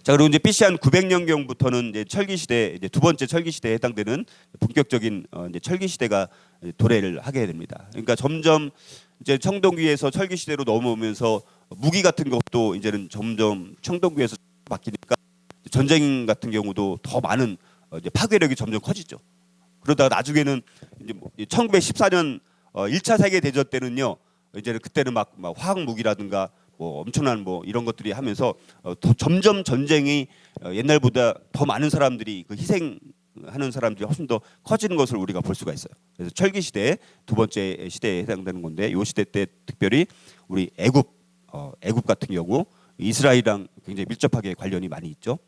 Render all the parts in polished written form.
자, 그리고 이제 BC 한 900년경부터는 이제 철기 시대, 이제 두 번째 철기 시대에 해당되는 본격적인 이제 철기 시대가 도래를 하게 됩니다. 그러니까 점점 이제 청동기에서 철기 시대로 넘어오면서 무기 같은 것도 이제는 점점 청동기에서 바뀌니까 전쟁 같은 경우도 더 많은 이제 파괴력이 점점 커지죠. 그러다가 나중에는 이제 1914년 1차 세계 대전 때는요, 이제는 그때는 막 화학 무기라든가 뭐 엄청난 뭐 이런 것들이 하면서 더 점점 전쟁이 옛날보다 더 많은 사람들이 그 희생하는 사람들이 훨씬 더 커지는 것을 우리가 볼 수가 있어요. 그래서 철기 시대 두 번째 시대에 해당되는 건데, 이 시대 때 특별히 우리 애굽 같은 경우 이스라엘이랑 굉장히 밀접하게 관련이 많이 있죠.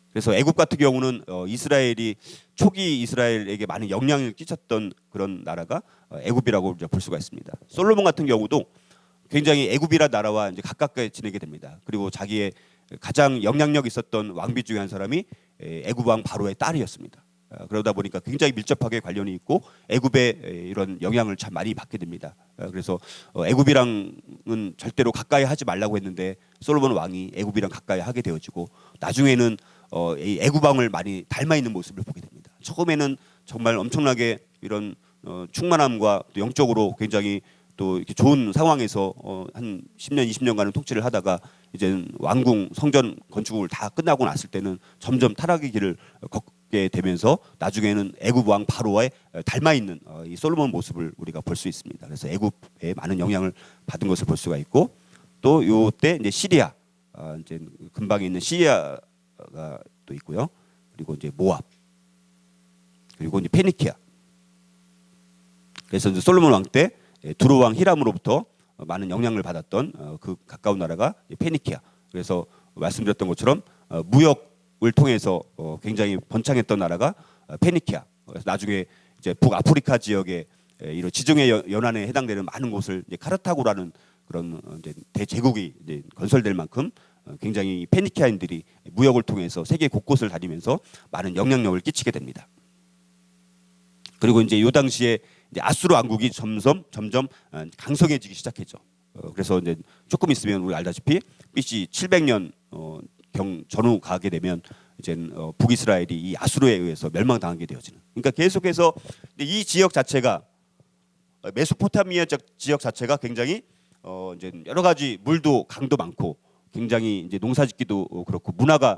그래서 애굽 같은 경우는 이스라엘이 초기 이스라엘에게 많은 영향을 끼쳤던 그런 나라가 애굽이라고 볼 수가 있습니다. 솔로몬 같은 경우도 굉장히 애굽이라는 나라와 이제 가깝게 지내게 됩니다. 그리고 자기의 가장 영향력 있었던 왕비 중에 한 사람이 애굽 왕 바로의 딸이었습니다. 그러다 보니까 굉장히 밀접하게 관련이 있고 애굽의 이런 영향을 참 많이 받게 됩니다. 그래서 애굽이랑은 절대로 가까이 하지 말라고 했는데 솔로몬 왕이 애굽이랑 가까이 하게 되어지고, 나중에는 이 애굽 왕을 많이 닮아 있는 모습을 보게 됩니다. 처음에는 정말 엄청나게 이런 충만함과 또 영적으로 굉장히 또 이렇게 좋은 상황에서 한 10년, 20년간은 통치를 하다가 이제 왕궁 성전 건축을 다 끝나고 났을 때는 점점 타락의 길을 걷게 되면서 나중에는 애굽 왕 바로에 닮아 있는 이 솔로몬 모습을 우리가 볼 수 있습니다. 그래서 애굽에 많은 영향을 받은 것을 볼 수가 있고, 또 요때 이제 시리아, 이제 근방에 있는 시리아가 또 있고요. 그리고 이제 모압, 그리고 이제 페니키아. 그래서 이제 솔로몬 왕 때 두로 왕 히람으로부터 많은 영향을 받았던 그 가까운 나라가 페니키아. 그래서 말씀드렸던 것처럼 무역을 통해서 굉장히 번창했던 나라가 페니키아. 그래서 나중에 이제 북아프리카 지역의 이런 지중해 연안에 해당되는 많은 곳을 이제 카르타고라는 그런 이제 대제국이 이제 건설될 만큼 굉장히 페니키아인들이 무역을 통해서 세계 곳곳을 다니면서 많은 영향력을 끼치게 됩니다. 그리고 이제 이 당시에 이제 아수르 왕국이 점점 강성해지기 시작했죠. 그래서 이제 조금 있으면 우리 알다시피 BC 700년 경 전후 가게 되면 이제 북이스라엘이 이 아수르에 의해서 멸망당하게 되어지는. 그러니까 계속해서 이 지역 자체가 메소포타미아 지역 자체가 굉장히 이제 여러 가지 물도 강도 많고 굉장히 이제 농사짓기도 그렇고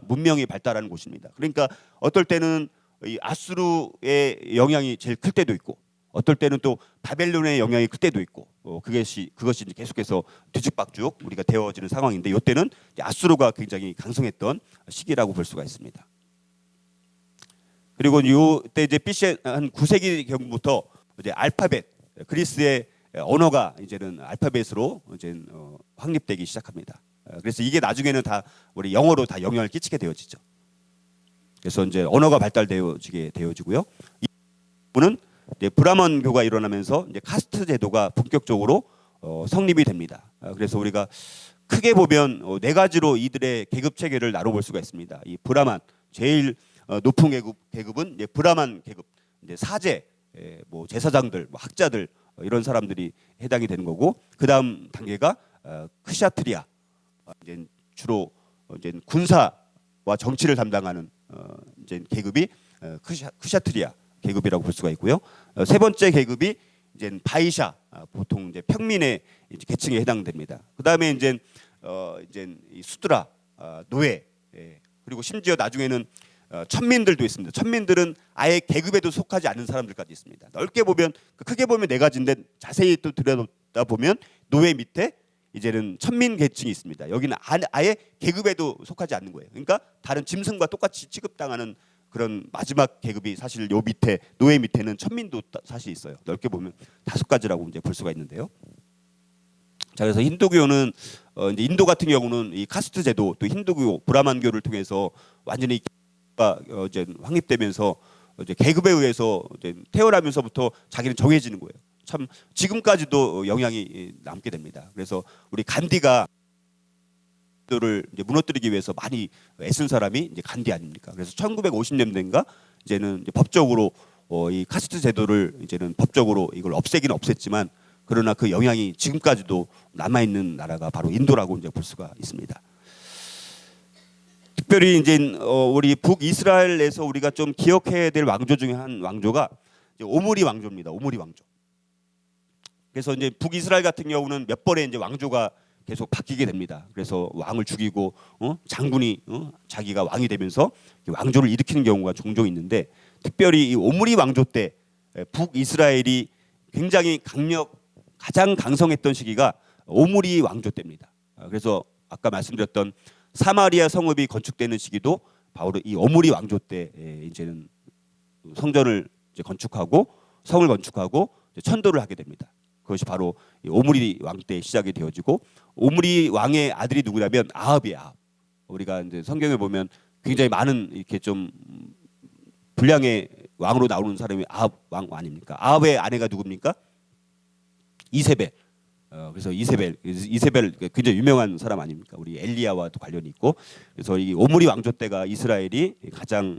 문명이 발달하는 곳입니다. 그러니까 어떨 때는 이 아수르의 영향이 제일 클 때도 있고, 어떨 때는 또 바벨론의 영향이 클 때도 있고, 그것이 이제 계속해서 뒤죽박죽 우리가 되어지는 상황인데, 이때는 아수르가 굉장히 강성했던 시기라고 볼 수가 있습니다. 그리고 이때 이제 BC 한 9세기 경부터 이제 알파벳, 그리스의 언어가 이제는 알파벳으로 이제 확립되기 시작합니다. 그래서 이게 나중에는 다 우리 영어로 다 영향을 끼치게 되어지죠. 그래서 이제 언어가 발달되어지게 되어지고요. 이 부분은 이제 브라만교가 일어나면서 이제 카스트 제도가 본격적으로 성립이 됩니다. 그래서 우리가 크게 보면 네 가지로 이들의 계급 체계를 나눠볼 수가 있습니다. 이 브라만, 제일 높은 계급은 이제 브라만 계급, 이제 사제, 뭐 제사장들, 뭐 학자들, 이런 사람들이 해당이 되는 거고, 그 다음 단계가 크샤트리아, 이제 주로 이제 군사와 정치를 담당하는 이제 계급이 크샤트리아 계급이라고 볼 수가 있고요. 세 번째 계급이 이제 바이샤, 보통 이제 평민의 이제 계층에 해당됩니다. 그 다음에 이제 이 수드라, 노예, 그리고 심지어 나중에는 천민들도 있습니다. 천민들은 아예 계급에도 속하지 않는 사람들까지 있습니다. 넓게 보면, 크게 보면 네 가지인데 자세히 또 들여다 보면 노예 밑에 이제는 천민 계층이 있습니다. 여기는 아예 계급에도 속하지 않는 거예요. 그러니까 다른 짐승과 똑같이 취급당하는 그런 마지막 계급이 사실 요 밑에 노예 밑에는 천민도 사실 있어요. 넓게 보면 5가지라고 이제 볼 수가 있는데요. 자, 그래서 힌두교는 이제 인도 같은 경우는 이 카스트 제도, 또 힌두교 브라만교를 통해서 완전히 이제 확립되면서 이제 계급에 의해서 이제 태어나면서부터 자기는 정해지는 거예요. 참 지금까지도 영향이 남게 됩니다. 그래서 우리 간디가 를 이제 무너뜨리기 위해서 많이 애쓴 사람이 이제 간디 아닙니까? 그래서 1950년대인가 이제는 이제 법적으로 이 카스트 제도를 이제는 법적으로 이걸 없애긴 없앴지만, 그러나 그 영향이 지금까지도 남아 있는 나라가 바로 인도라고 이제 볼 수가 있습니다. 특별히 이제 우리 북이스라엘에서 우리가 좀 기억해야 될 왕조 중에 한 왕조가 이제 오므리 왕조입니다. 오므리 왕조. 그래서 이제 북이스라엘 같은 경우는 몇 번의 이제 왕조가 계속 바뀌게 됩니다. 그래서 왕을 죽이고 장군이 자기가 왕이 되면서 왕조를 일으키는 경우가 종종 있는데, 특별히 이 오므리 왕조 때 북이스라엘이 굉장히 가장 강성했던 시기가 오므리 왕조 때입니다. 그래서 아까 말씀드렸던 사마리아 성읍이 건축되는 시기도 바로 이 오므리 왕조 때 이제는 성전을 이제 건축하고 성을 건축하고 이제 천도를 하게 됩니다. 그것이 바로 이 오므리 왕 때 시작이 되어지고, 오므리 왕의 아들이 누구냐면 아합이에요. 아합. 우리가 이제 성경에 보면 굉장히 많은 이렇게 좀 분량의 왕으로 나오는 사람이 아합 왕 아닙니까? 아합의 아내가 누굽니까? 이세벨. 그래서 이세벨 굉장히 유명한 사람 아닙니까? 우리 엘리야와도 관련이 있고, 그래서 이 오므리 왕조 때가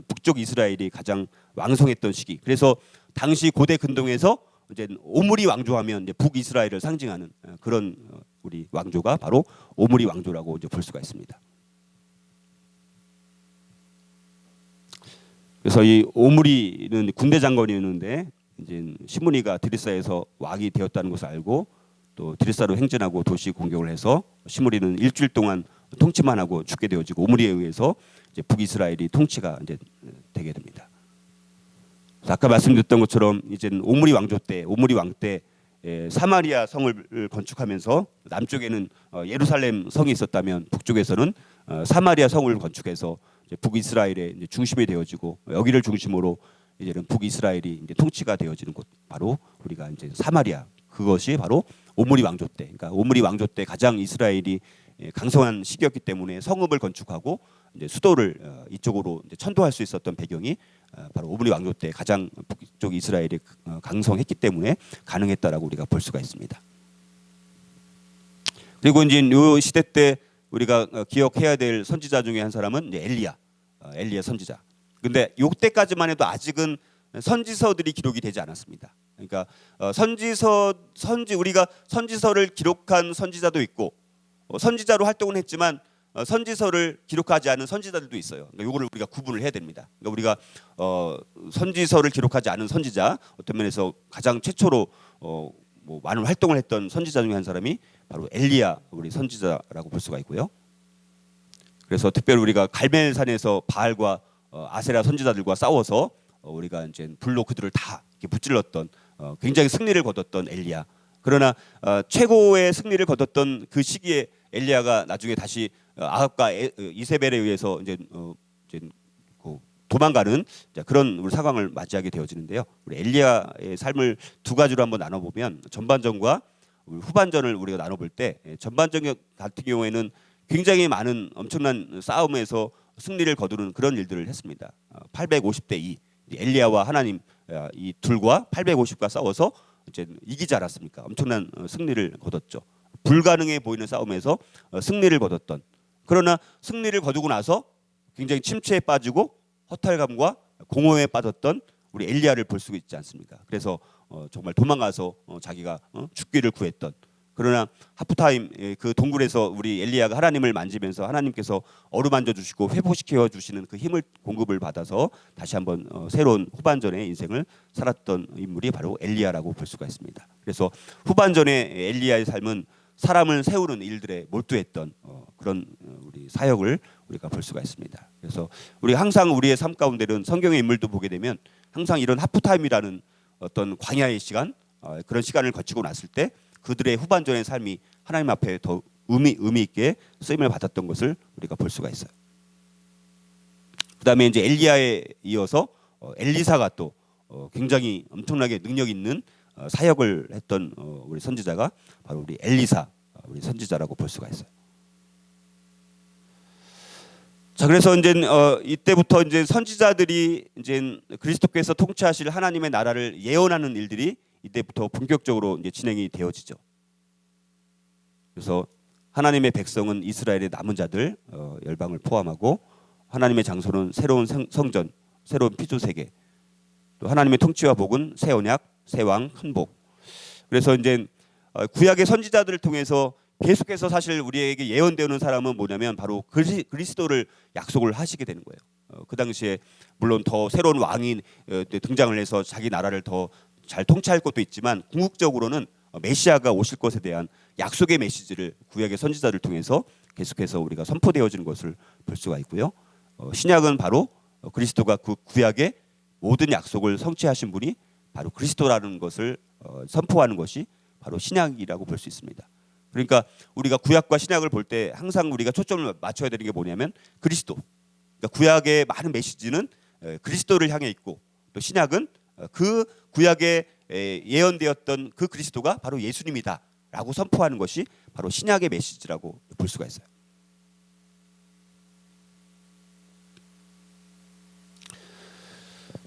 북쪽 이스라엘이 가장 왕성했던 시기. 그래서 당시 고대 근동에서 이제 오므리 왕조하면 이제 북이스라엘을 상징하는 그런 우리 왕조가 바로 오므리 왕조라고 이제 볼 수가 있습니다. 그래서 이 오므리는 군대 장관이었는데 이제 시므니가 드리사에서 왕이 되었다는 것을 알고 또 드리사로 행진하고 도시 공격을 해서 시므리는 일주일 동안 통치만 하고 죽게 되어지고, 오므리에 의해서 이제 북이스라엘이 통치가 이제 되게 됩니다. 아까 말씀드렸던 것처럼 이제 오므리 왕조 때, 오므리 왕 때 사마리아 성을 건축하면서 남쪽에는 예루살렘 성이 있었다면 북쪽에서는 사마리아 성을 건축해서 이제 북이스라엘의 이제 중심이 되어지고, 여기를 중심으로 이제는 북이스라엘이 이제 통치가 되어지는 곳, 바로 우리가 이제 사마리아, 그것이 바로 오므리 왕조 때, 그러니까 오므리 왕조 때 가장 이스라엘이 강성한 시기였기 때문에 성읍을 건축하고 이제 수도를 이쪽으로 이제 천도할 수 있었던 배경이 바로 오므리 왕조 때 가장 북쪽 이스라엘이 강성했기 때문에 가능했다라고 우리가 볼 수가 있습니다. 그리고 이제 이 시대 때 우리가 기억해야 될 선지자 중에 한 사람은 이제 엘리야 선지자. 근데 이때까지만 해도 아직은 선지서들이 기록이 되지 않았습니다. 그러니까 우리가 선지서를 기록한 선지자도 있고 선지자로 활동을 했지만 선지서를 기록하지 않은 선지자들도 있어요. 그러니까 이거를 우리가 구분을 해야 됩니다. 그러니까 우리가 선지서를 기록하지 않은 선지자, 어떤 면에서 가장 최초로 뭐 많은 활동을 했던 선지자 중에 한 사람이 바로 엘리야 우리 선지자라고 볼 수가 있고요. 그래서 특별히 우리가 갈멜산에서 바알과 아세라 선지자들과 싸워서 우리가 이제 불로 그들을 다 이렇게 무찔렀던 굉장히 승리를 거뒀던 엘리야. 그러나 최고의 승리를 거뒀던 그 시기에 엘리야가 나중에 다시 아합과 이세벨에 의해서 이제 도망가는 그런 우리 상황을 맞이하게 되어지는데요. 우리 엘리야의 삶을 두 가지로 한번 나눠보면 전반전과 후반전을 우리가 나눠볼 때, 전반전 같은 경우에는 굉장히 많은 엄청난 싸움에서 승리를 거두는 그런 일들을 했습니다. 850대 2 엘리야와 하나님 이 둘과 850과 싸워서 이제 이기지 않았습니까? 엄청난 승리를 거뒀죠. 불가능해 보이는 싸움에서 승리를 거뒀던, 그러나 승리를 거두고 나서 굉장히 침체에 빠지고 허탈감과 공허에 빠졌던 우리 엘리야를 볼 수 있지 않습니까? 그래서 정말 도망가서 자기가 죽기를 구했던, 그러나 하프타임 그 동굴에서 우리 엘리야가 하나님을 만지면서 하나님께서 어루만져 주시고 회복시켜 주시는 그 힘을 공급을 받아서 다시 한번 새로운 후반전의 인생을 살았던 인물이 바로 엘리야라고 볼 수가 있습니다. 그래서 후반전의 엘리야의 삶은 사람을 세우는 일들에 몰두했던 그런 우리 사역을 우리가 볼 수가 있습니다. 그래서 우리 항상 우리의 삶 가운데는 성경의 인물도 보게 되면 항상 이런 하프타임이라는 어떤 광야의 시간, 그런 시간을 거치고 났을 때 그들의 후반전의 삶이 하나님 앞에 더 의미 있게 쓰임을 받았던 것을 우리가 볼 수가 있어요. 그다음에 이제 엘리야에 이어서 엘리사가 또 굉장히 엄청나게 능력 있는 사역을 했던 우리 선지자가 바로 우리 엘리사 우리 선지자라고 볼 수가 있어요. 자, 그래서 이제 이때부터 이제 선지자들이 이제 그리스도께서 통치하실 하나님의 나라를 예언하는 일들이 이때부터 본격적으로 이제 진행이 되어지죠. 그래서 하나님의 백성은 이스라엘의 남은 자들 열방을 포함하고, 하나님의 장소는 새로운 성전, 새로운 피조 세계, 또 하나님의 통치와 복은 새 언약, 새 왕, 큰 복. 그래서 이제 구약의 선지자들을 통해서 계속해서 사실 우리에게 예언되는 사람은 뭐냐면 바로 그리스도를 약속을 하시게 되는 거예요. 그 당시에 물론 더 새로운 왕이 등장을 해서 자기 나라를 더 잘 통치할 것도 있지만 궁극적으로는 메시아가 오실 것에 대한 약속의 메시지를 구약의 선지자를 통해서 계속해서 우리가 선포되어지는 것을 볼 수가 있고요. 신약은 바로 그리스도가 그 구약의 모든 약속을 성취하신 분이 바로 그리스도라는 것을 선포하는 것이 바로 신약이라고 볼 수 있습니다. 그러니까 우리가 구약과 신약을 볼 때 항상 우리가 초점을 맞춰야 되는 게 뭐냐면 그리스도. 그러니까 구약의 많은 메시지는 그리스도를 향해 있고 또 신약은 그 구약에 예언되었던 그 그리스도가 바로 예수님이다라고 선포하는 것이 바로 신약의 메시지라고 볼 수가 있어요.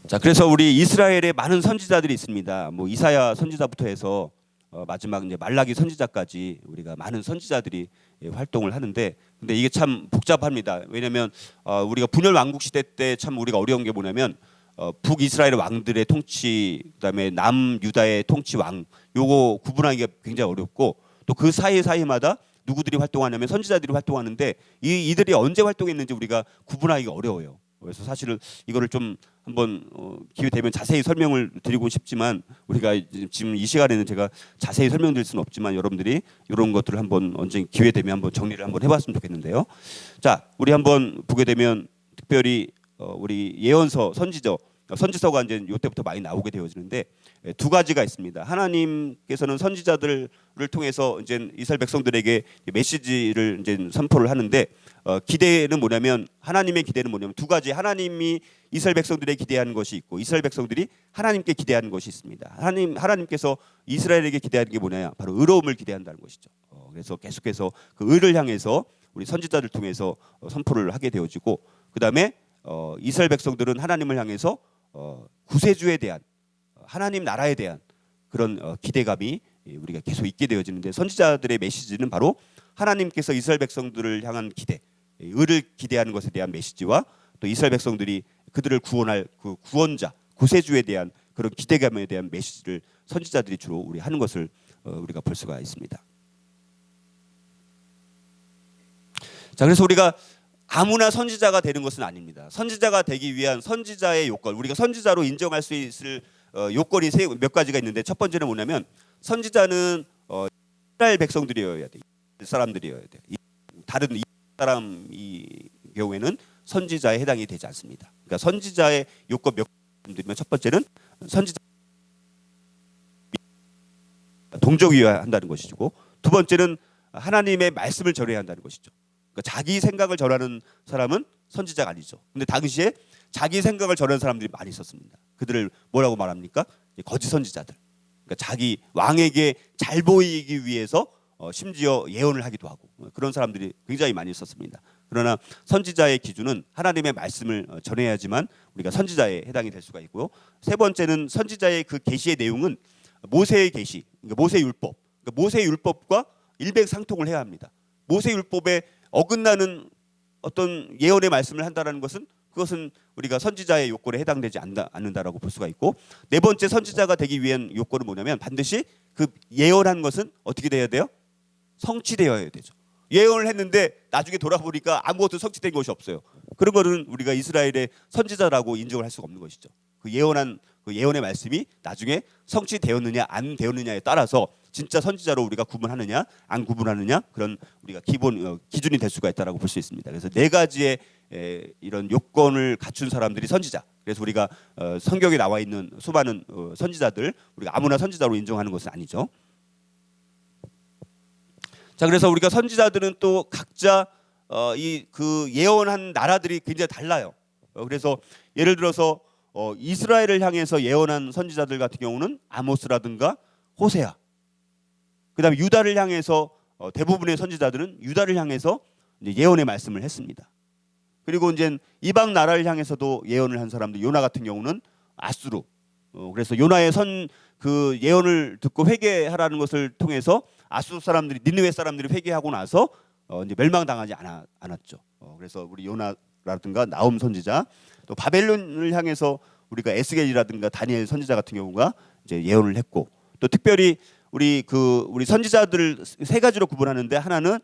자, 그래서 우리 이스라엘에 많은 선지자들이 있습니다. 뭐 이사야 선지자부터 해서 마지막 이제 말라기 선지자까지 우리가 많은 선지자들이 활동을 하는데, 근데 이게 참 복잡합니다. 왜냐하면 우리가 분열 왕국 시대 때 참 우리가 어려운 게 뭐냐면 북이스라엘 왕들의 통치, 그다음에 남유다의 통치 왕, 요거 구분하기가 굉장히 어렵고 또 그 사이마다 누구들이 활동하냐면 선지자들이 활동하는데 이들이 언제 활동했는지 우리가 구분하기가 어려워요. 그래서 사실은 이거를 좀 한번 기회 되면 자세히 설명을 드리고 싶지만 우리가 지금 이 시간에는 제가 자세히 설명드릴 수는 없지만 여러분들이 이런 것들을 한번 언제 기회 되면 한번 정리를 한번 해봤으면 좋겠는데요. 자, 우리 한번 보게 되면 특별히 우리 예언서 선지서가 이제 이때부터 많이 나오게 되어지는데 두 가지가 있습니다. 하나님께서는 선지자들을 통해서 이제 이스라엘 백성들에게 메시지를 이제 선포를 하는데 기대는 뭐냐면 하나님의 기대는 뭐냐면 두 가지. 하나님이 이스라엘 백성들에게 기대하는 것이 있고 이스라엘 백성들이 하나님께 기대하는 것이 있습니다. 하나님께서 이스라엘에게 기대하는 게 뭐냐? 바로 의로움을 기대한다는 것이죠. 그래서 계속해서 그 의를 향해서 우리 선지자들 통해서 선포를 하게 되어지고 그다음에 이스라엘 백성들은 하나님을 향해서 구세주에 대한 하나님 나라에 대한 그런 기대감이 우리가 계속 있게 되어지는데 선지자들의 메시지는 바로 하나님께서 이스라엘 백성들을 향한 기대, 의를 기대하는 것에 대한 메시지와 또 이스라엘 백성들이 그들을 구원할 그 구원자, 구세주에 대한 그런 기대감에 대한 메시지를 선지자들이 주로 우리 하는 것을 우리가 볼 수가 있습니다. 자, 그래서 우리가 아무나 선지자가 되는 것은 아닙니다. 선지자가 되기 위한 선지자의 요건, 우리가 선지자로 인정할 수 있을 요건이 몇 가지가 있는데 첫 번째는 뭐냐면 선지자는 이스라엘 백성들이어야 돼. 사람들이어야 돼. 다른 사람이 경우에는 선지자에 해당이 되지 않습니다. 그러니까 선지자의 요건 몇 가지면 첫 번째는 선지자 동족이어야 한다는 것이고 두 번째는 하나님의 말씀을 전해야 한다는 것이죠. 그러니까 자기 생각을 전하는 사람은 선지자가 아니죠. 근데 당시에 자기 생각을 전하는 사람들이 많이 있었습니다. 그들을 뭐라고 말합니까? 거짓 선지자들. 그러니까 자기 왕에게 잘 보이기 위해서 심지어 예언을 하기도 하고 그런 사람들이 굉장히 많이 있었습니다. 그러나 선지자의 기준은 하나님의 말씀을 전해야지만 우리가 선지자에 해당이 될 수가 있고요. 세 번째는 선지자의 그 계시의 내용은 모세의 계시, 그러니까 모세 율법, 그러니까 모세 율법과 일맥상통을 해야 합니다. 모세 율법에 어긋나는 어떤 예언의 말씀을 한다라는 것은 그것은 우리가 선지자의 요건에 해당되지 않는다라고 볼 수가 있고 네 번째 선지자가 되기 위한 요건은 뭐냐면 반드시 그 예언한 것은 어떻게 돼야 돼요? 성취되어야 되죠. 예언을 했는데 나중에 돌아보니까 아무것도 성취된 것이 없어요. 그런 거는 우리가 이스라엘의 선지자라고 인정을 할 수가 없는 것이죠. 그 예언한 그 예언의 말씀이 나중에 성취되었느냐 안 되었느냐에 따라서 진짜 선지자로 우리가 구분하느냐 안 구분하느냐 그런 우리가 기본 기준이 될 수가 있다라고 볼 수 있습니다. 그래서 네 가지의 이런 요건을 갖춘 사람들이 선지자. 그래서 우리가 성경에 나와 있는 수많은 선지자들 우리가 아무나 선지자로 인정하는 것은 아니죠. 자, 그래서 우리가 선지자들은 또 각자 이 그 예언한 나라들이 굉장히 달라요. 그래서 예를 들어서 이스라엘을 향해서 예언한 선지자들 같은 경우는 아모스라든가 호세아. 그다음에 유다를 향해서 대부분의 선지자들은 유다를 향해서 이제 예언의 말씀을 했습니다. 그리고 이제 이방 나라를 향해서도 예언을 한 사람들 요나 같은 경우는 아수르. 그래서 요나의 그 예언을 듣고 회개하라는 것을 통해서 아수르 사람들이 니느웨 사람들이 회개하고 나서 이제 멸망당하지 않았죠. 그래서 우리 요나라든가 나훔 선지자 또 바벨론을 향해서 우리가 에스겔이라든가 다니엘 선지자 같은 경우가 이제 예언을 했고 또 특별히 우리 선지자들을 세 가지로 구분하는데, 하나는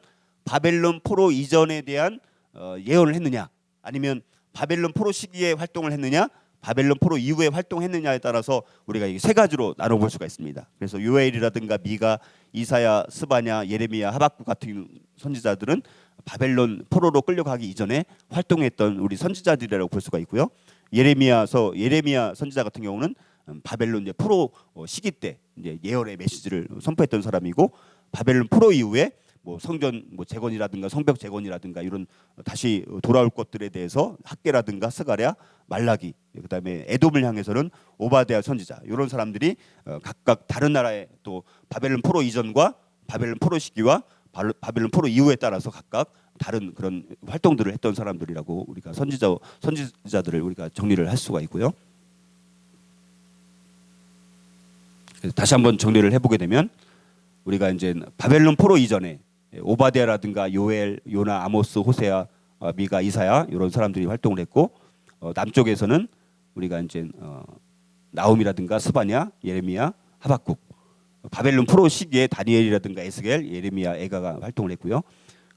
바벨론 포로 이전에 대한 예언을 했느냐, 아니면 바벨론 포로 시기에 활동을 했느냐, 바벨론 포로 이후에 활동했느냐에 따라서 우리가 이 세 가지로 나눠볼 수가 있습니다. 그래서 요엘이라든가 미가, 이사야, 스바냐, 예레미야, 하박국 같은 선지자들은 바벨론 포로로 끌려가기 이전에 활동했던 우리 선지자들이라고 볼 수가 있고요. 예레미야 선지자 같은 경우는 바벨론 이제 포로 시기 때 이제 예언의 메시지를 선포했던 사람이고, 바벨론 포로 이후에 뭐 성전 재건이라든가 성벽 재건이라든가 이런 다시 돌아올 것들에 대해서 학개라든가 스가랴, 말라기, 그다음에 에돔을 향해서는 오바댜 선지자, 이런 사람들이 각각 다른 나라의 또 바벨론 포로 이전과 바벨론 포로 시기와 바벨론 포로 이후에 따라서 각각 다른 그런 활동들을 했던 사람들이라고 우리가 선지자들을 우리가 정리를 할 수가 있고요. 다시 한번 정리를 해보게 되면, 우리가 이제 바벨론 포로 이전에 오바댜라든가 요엘, 요나, 아모스, 호세아, 미가, 이사야 이런 사람들이 활동을 했고, 남쪽에서는 우리가 이제 나홈이라든가 스바냐, 예레미야, 하박국, 바벨론 포로 시기에 다니엘이라든가 에스겔, 예레미야, 에가가 활동을 했고요.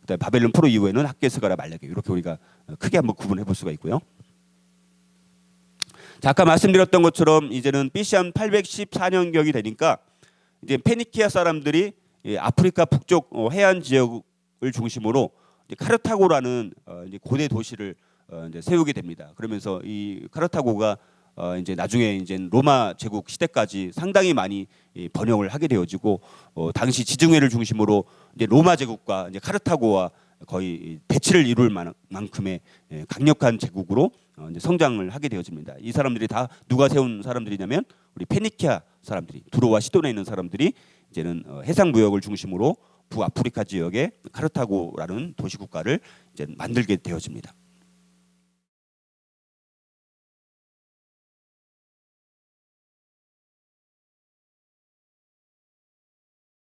그다음에 바벨론 포로 이후에는 학개, 스가랴, 말라기, 이렇게 우리가 크게 한번 구분해 볼 수가 있고요. 자, 아까 말씀드렸던 것처럼 이제는 BC 한 814년경이 되니까 이제 페니키아 사람들이 아프리카 북쪽 해안 지역을 중심으로 이제 카르타고라는 이제 고대 도시를 이제 세우게 됩니다. 그러면서 이 카르타고가 이제 나중에 이제 로마 제국 시대까지 상당히 많이 번영을 하게 되어지고, 당시 지중해를 중심으로 이제 로마 제국과 이제 카르타고와 거의 대치를 이룰 만큼의 강력한 제국으로 이제 성장을 하게 되어집니다. 이 사람들이 다 누가 세운 사람들이냐면 우리 페니키아 사람들이, 두로와 시돈에 있는 사람들이 이제는 해상 무역을 중심으로 북아프리카 지역에 카르타고라는 도시 국가를 이제 만들게 되어집니다.